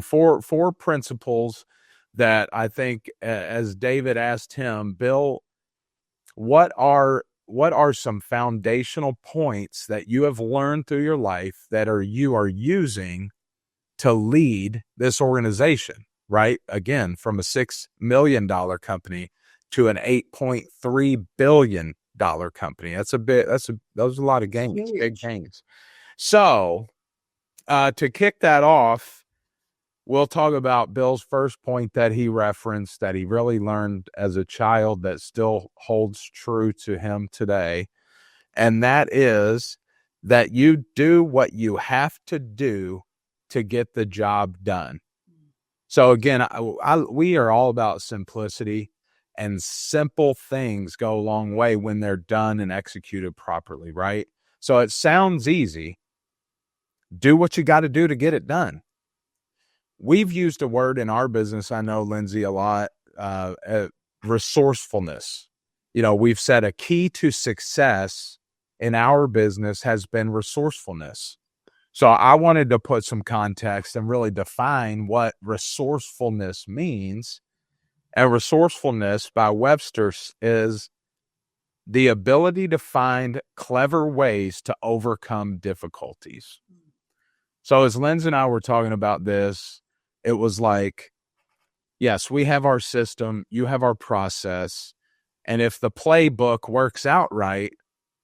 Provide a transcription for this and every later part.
four principles that I think, as David asked him, Bill, what are some foundational points that you have learned through your life that you are using to lead this organization, right? Again, from a $6 million company to an $8.3 billion company. Those are a lot of gains, big gains. So to kick that off, we'll talk about Bill's first point that he referenced that he really learned as a child that still holds true to him today. And that is that you do what you have to do to get the job done. So again, we are all about simplicity, and simple things go a long way when they're done and executed properly, right? So it sounds easy. Do what you got to do to get it done. We've used a word in our business, I know, Lindsey, a lot, resourcefulness. We've said a key to success in our business has been resourcefulness. So I wanted to put some context and really define what resourcefulness means. And resourcefulness by Webster is the ability to find clever ways to overcome difficulties. So as Lindsey and I were talking about this, it was like, yes, we have our system, you have our process, and if the playbook works out right,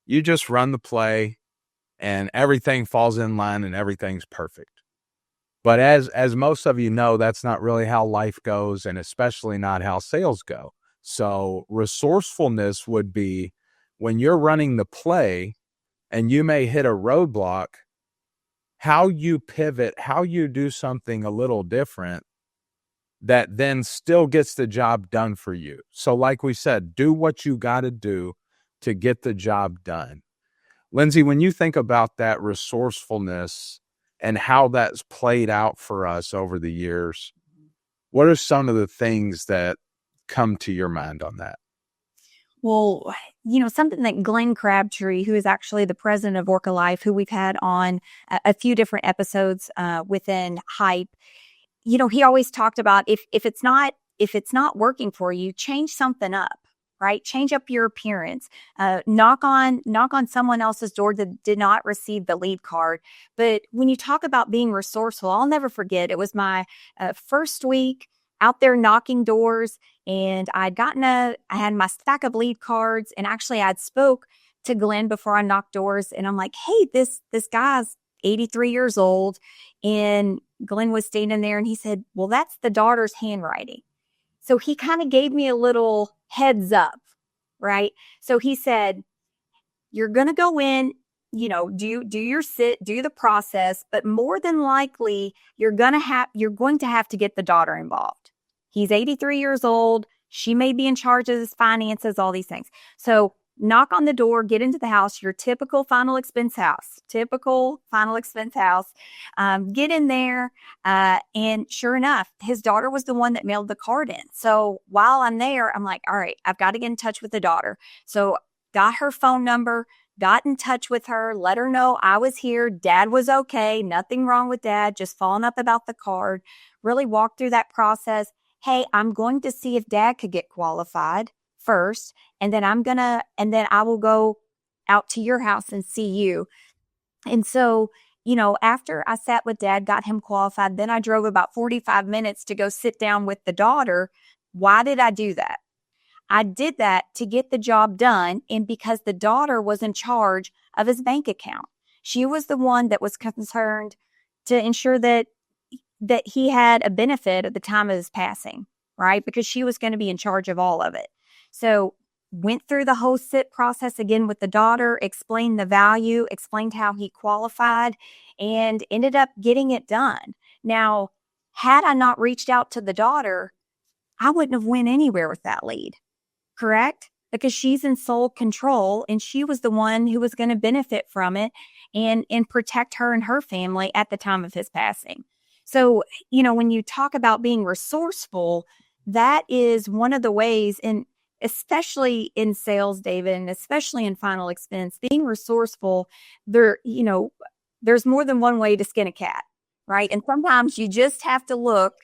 you just run the play and everything falls in line and everything's perfect. But as most of you know, that's not really how life goes, and especially not how sales go. So resourcefulness would be when you're running the play and you may hit a roadblock, how you pivot, how you do something a little different that then still gets the job done for you. So like we said, do what you got to do to get the job done. Lindsey, when you think about that resourcefulness and how that's played out for us over the years, what are some of the things that come to your mind on that? Well, something that Glenn Crabtree, who is actually the president of Orca Life, who we've had on a few different episodes within HIPE, he always talked about if it's not working for you, change something up. Right? Change up your appearance, knock on someone else's door that did not receive the lead card. But when you talk about being resourceful, I'll never forget, it was my first week out there knocking doors, and I had my stack of lead cards, and actually I'd spoke to Glenn before I knocked doors, and I'm like, hey, this guy's 83 years old. And Glenn was standing there and he said, well, that's the daughter's handwriting. So he kind of gave me a little heads up, right? So he said, you're going to go in, do your sit, do the process, but more than likely you're going to have to get the daughter involved. He's 83 years old. She may be in charge of his finances, all these things. So knock on the door, get into the house, your typical final expense house, get in there. And sure enough, his daughter was the one that mailed the card in. So while I'm there, I'm like, all right, I've got to get in touch with the daughter. So got her phone number, got in touch with her, let her know I was here. Dad was okay. Nothing wrong with dad, just following up about the card. Really walked through that process. Hey, I'm going to see if dad could get qualified first, and then I will go out to your house and see you. And so, after I sat with dad, got him qualified, then I drove about 45 minutes to go sit down with the daughter. Why did I do that? I did that to get the job done, and because the daughter was in charge of his bank account. She was the one that was concerned to ensure that he had a benefit at the time of his passing, right? Because she was going to be in charge of all of it. So went through the whole sit process again with the daughter, explained the value, explained how he qualified, and ended up getting it done. Now, had I not reached out to the daughter, I wouldn't have went anywhere with that lead, correct? Because she's in sole control, and she was the one who was going to benefit from it and protect her and her family at the time of his passing. So, when you talk about being resourceful, that is one of the ways, and especially in sales, David, and especially in final expense, being resourceful, there's more than one way to skin a cat, right? And sometimes you just have to look.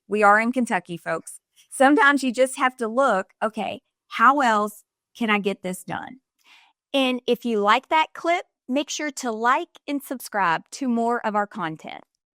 We are in Kentucky, folks. Sometimes you just have to look, okay, how else can I get this done? And if you like that clip, make sure to like and subscribe to more of our content.